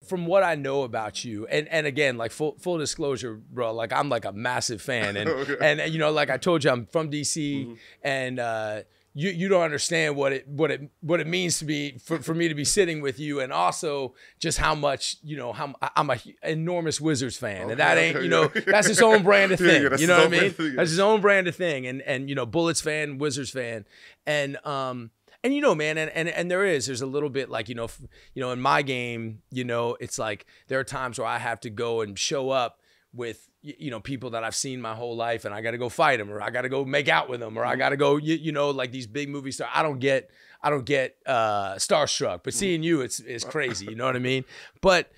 from what I know about you, and again, like full disclosure, bro, like I'm like a massive fan, and Okay. and you know, like I told you, I'm from DC, and you don't understand what it means to be for me to be sitting with you, and also just how much, you know, how I'm a enormous Wizards fan, and that ain't, you know, that's his own brand of thing. that's You know his what I own mean? brand of thing, That's his own brand of thing, and you know, Bullets fan, Wizards fan, and you know, man, and there's a little bit like, you know, in my game, you know, it's like there are times where I have to go and show up with, you know, people that I've seen my whole life, and I got to go fight them, or I got to go make out with them, or I got to go, you know, like these big movie stars. I don't get starstruck, but seeing you, it's crazy. You know what I mean? But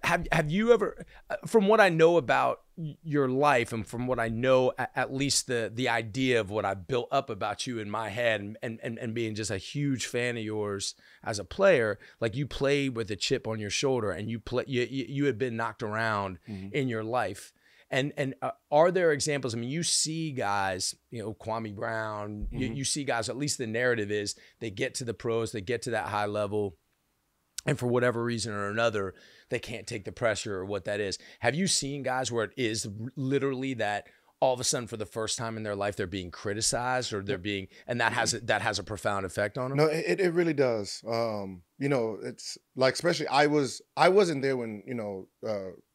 have you ever, from what I know about your life, and from what I know, at least the idea of what I built up about you in my head, and being just a huge fan of yours as a player, like you played with a chip on your shoulder, and you had been knocked around in your life. And are there examples? I mean, you see guys, you know, Kwame Brown, you see guys, at least the narrative is they get to the pros, they get to that high level, and for whatever reason or another, they can't take the pressure or what that is. Have you seen guys where it is literally that all of a sudden for the first time in their life, they're being criticized, or they're being, and that has a profound effect on them? No, it really does. You know, it's like, especially I wasn't there when, you know,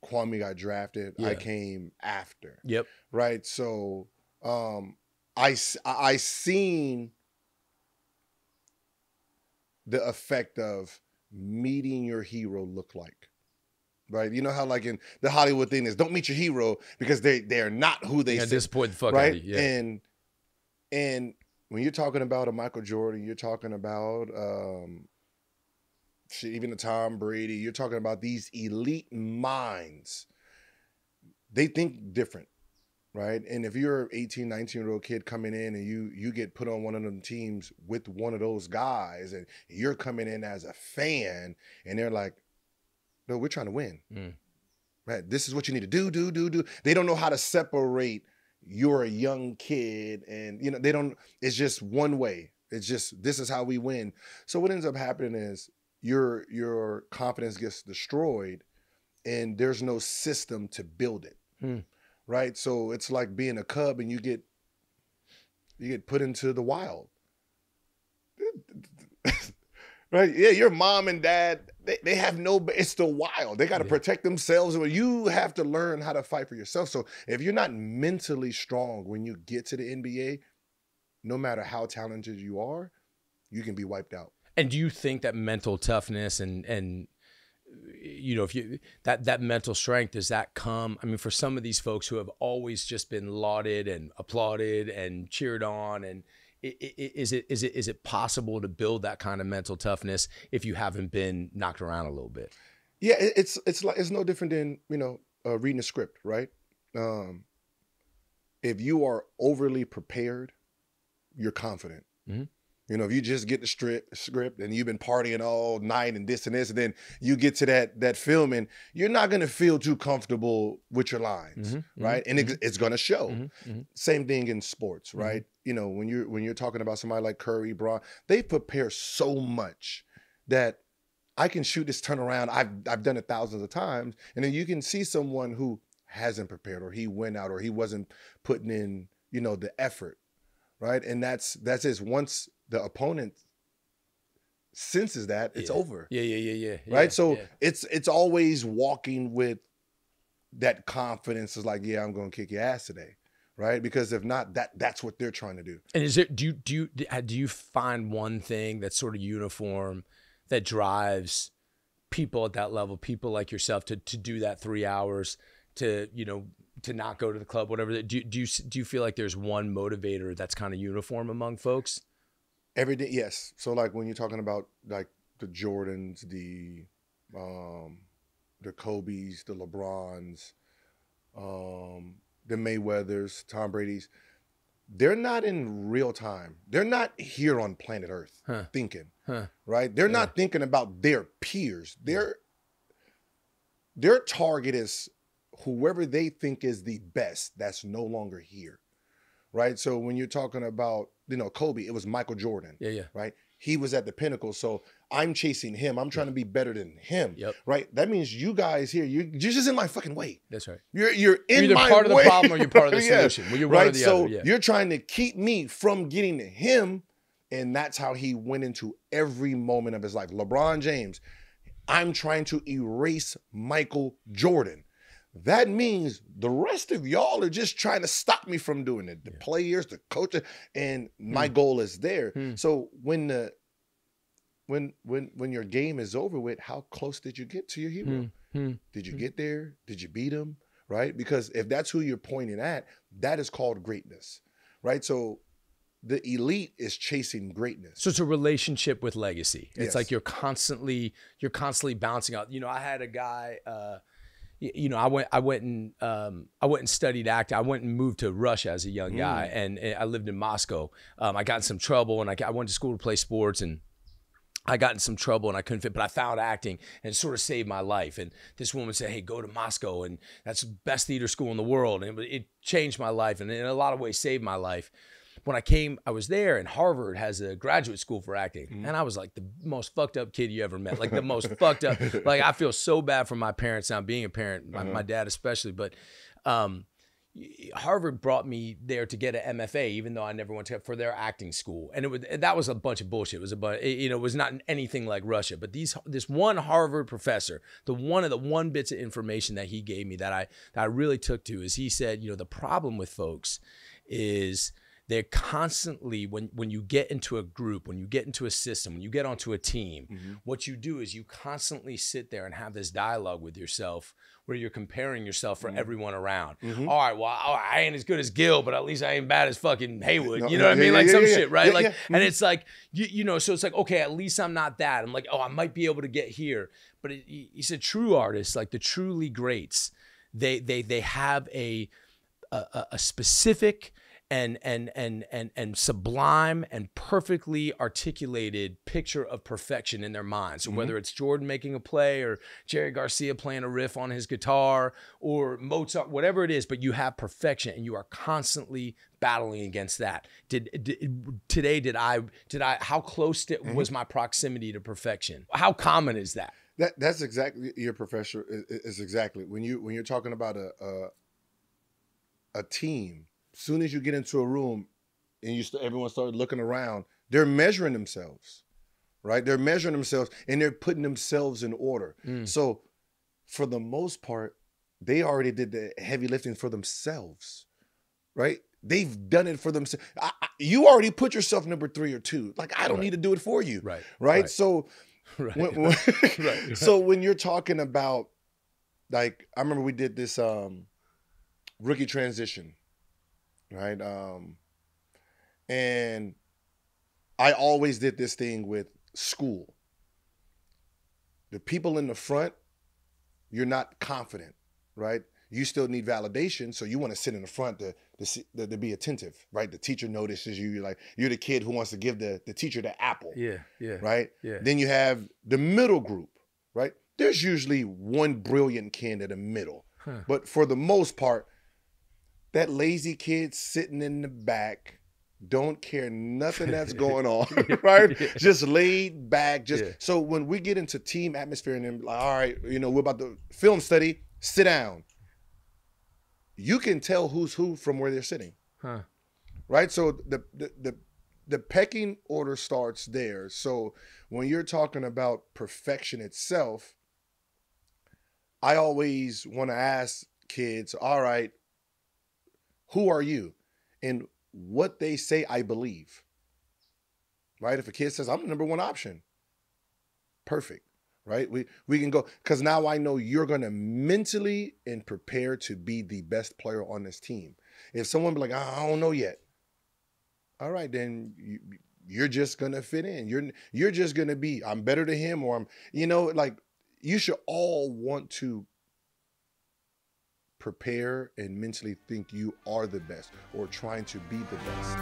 Kwame got drafted. Yeah. I came after. Yep. Right. So I seen the effect of meeting your hero look like. Right, you know how like in the Hollywood thing is, don't meet your hero because they're not who they say. Disappoint the fuck right? out of you. Yeah. And when you're talking about a Michael Jordan, you're talking about even a Tom Brady, you're talking about these elite minds. They think different, right? And if you're an 18, 19-year-old kid coming in and you get put on one of them teams with one of those guys, and you're coming in as a fan, and they're like, no, we're trying to win. Right? This is what you need to do. They don't know how to separate you're a young kid, and you know, they don't, it's just one way. It's just, this is how we win. So what ends up happening is your confidence gets destroyed, and there's no system to build it. Right? So it's like being a cub and you get put into the wild. Right? Yeah, your mom and dad, they have no, it's the wild. They got to protect themselves. You have to learn how to fight for yourself. So if you're not mentally strong when you get to the NBA, no matter how talented you are, you can be wiped out. And do you think that mental toughness and you know, if you that mental strength, does that come? I mean, for some of these folks who have always just been lauded and applauded and cheered on, and is it possible to build that kind of mental toughness if you haven't been knocked around a little bit? Yeah, it's like, it's no different than, you know, reading a script, right? If you are overly prepared, you're confident. You know, if you just get the script and you've been partying all night and this and this, and then you get to that filming, you're not going to feel too comfortable with your lines, right? And it's going to show. Same thing in sports, right? You know, when you're talking about somebody like Curry, Bryant, they prepare so much that I can shoot this turnaround. I've done it thousands of times, and then you can see someone who hasn't prepared, or he went out, or he wasn't putting in, you know, the effort, right? And that's it. Once the opponent senses that, it's over. Yeah. Right? So it's always walking with that confidence. Is like, yeah, I'm going to kick your ass today. Right? Because if not, that's what they're trying to do. And is it, do you find one thing that's sort of uniform that drives people at that level, people like yourself, to do that 3 hours, to, you know, to not go to the club, whatever? Do you feel like there's one motivator that's kind of uniform among folks? Every day, yes. So like when you're talking about like the Jordans, the Kobes, the LeBrons, the Mayweathers, Tom Brady's, they're not in real time. They're not here on planet Earth thinking, right? They're not thinking about their peers. Their target is whoever they think is the best that's no longer here, right? So when you're talking about, you know, Kobe, it was Michael Jordan, right? He was at the pinnacle. So I'm chasing him. I'm trying to be better than him. Yep. Right? That means you guys here, you're just in my fucking way. That's right. You're in either my part of way. the problem or you're part of the Yeah. solution. Well, you're one Right? or the So other. Yeah. you're trying to keep me from getting to him. And that's how he went into every moment of his life. LeBron James, I'm trying to erase Michael Jordan. That means the rest of y'all are just trying to stop me from doing it. The players, the coaches, and my goal is there. So when your game is over with, how close did you get to your hero? Did you get there? Did you beat him? Right? Because if that's who you're pointing at, that is called greatness. Right? So the elite is chasing greatness. So it's a relationship with legacy. It's Yes. like you're constantly bouncing out. You know, I had a guy, you know, I went and studied acting. I went and moved to Russia as a young guy, and I lived in Moscow. I got in some trouble, and I went to school to play sports, and I got in some trouble and I couldn't fit, but I found acting and it sort of saved my life. And this woman said, hey, go to Moscow, and that's the best theater school in the world. And it changed my life and in a lot of ways saved my life. When I came, I was there, and Harvard has a graduate school for acting. And I was like the most fucked up kid you ever met, like the most fucked up. Like, I feel so bad for my parents now, being a parent, my dad especially. But Harvard brought me there to get an MFA, even though I never went to for their acting school. And that was a bunch of bullshit. It was it was not anything like Russia. But this one Harvard professor, the one bits of information that he gave me that I really took to is he said, the problem with folks is they're constantly, when you get into a group, when you get into a system, when you get onto a team, what you do is you constantly sit there and have this dialogue with yourself where you're comparing yourself for everyone around. All right, well, I ain't as good as Gil, but at least I ain't bad as fucking Haywood. You know what I mean? Like some shit, right? Like, and it's like, so it's like, okay, at least I'm not that. I'm like, oh, I might be able to get here. But he said true artists, like the truly greats, they have a specific and sublime and perfectly articulated picture of perfection in their minds. So whether it's Jordan making a play or Jerry Garcia playing a riff on his guitar or Mozart, whatever it is, but you have perfection and you are constantly battling against that. How close was my proximity to perfection? How common is that? That's exactly your professor is exactly when you're talking about a team. Soon as you get into a room and everyone started looking around, they're measuring themselves, right? They're measuring themselves and they're putting themselves in order. So for the most part, they already did the heavy lifting for themselves, right? They've done it for themselves. You already put yourself number 3 or 2. Like, I don't need to do it for you, right? So, so when you're talking about, like, I remember we did this rookie transition. Right. And I always did this thing with school. The people in the front, you're not confident, right? You still need validation. So you want to sit in the front to be attentive, right? The teacher notices you. You're the kid who wants to give the teacher the apple. Yeah. Right. Yeah. Then you have the middle group, right? There's usually one brilliant kid in the middle, but for the most part, that lazy kid sitting in the back, don't care nothing that's going on, right? Just laid back. So when we get into team atmosphere and then like, all right, we're about to film study, sit down. You can tell who's who from where they're sitting, right? So the pecking order starts there. So when you're talking about perfection itself, I always want to ask kids, all right, who are you? And what they say, I believe. Right? If a kid says, I'm the number 1 option, perfect. Right? We can go, because now I know you're going to mentally and prepare to be the best player on this team. If someone be like, I don't know yet. All right, then you're just going to fit in. You're just going to be, I'm better than him, or you should all want to prepare and mentally think you are the best or trying to be the best.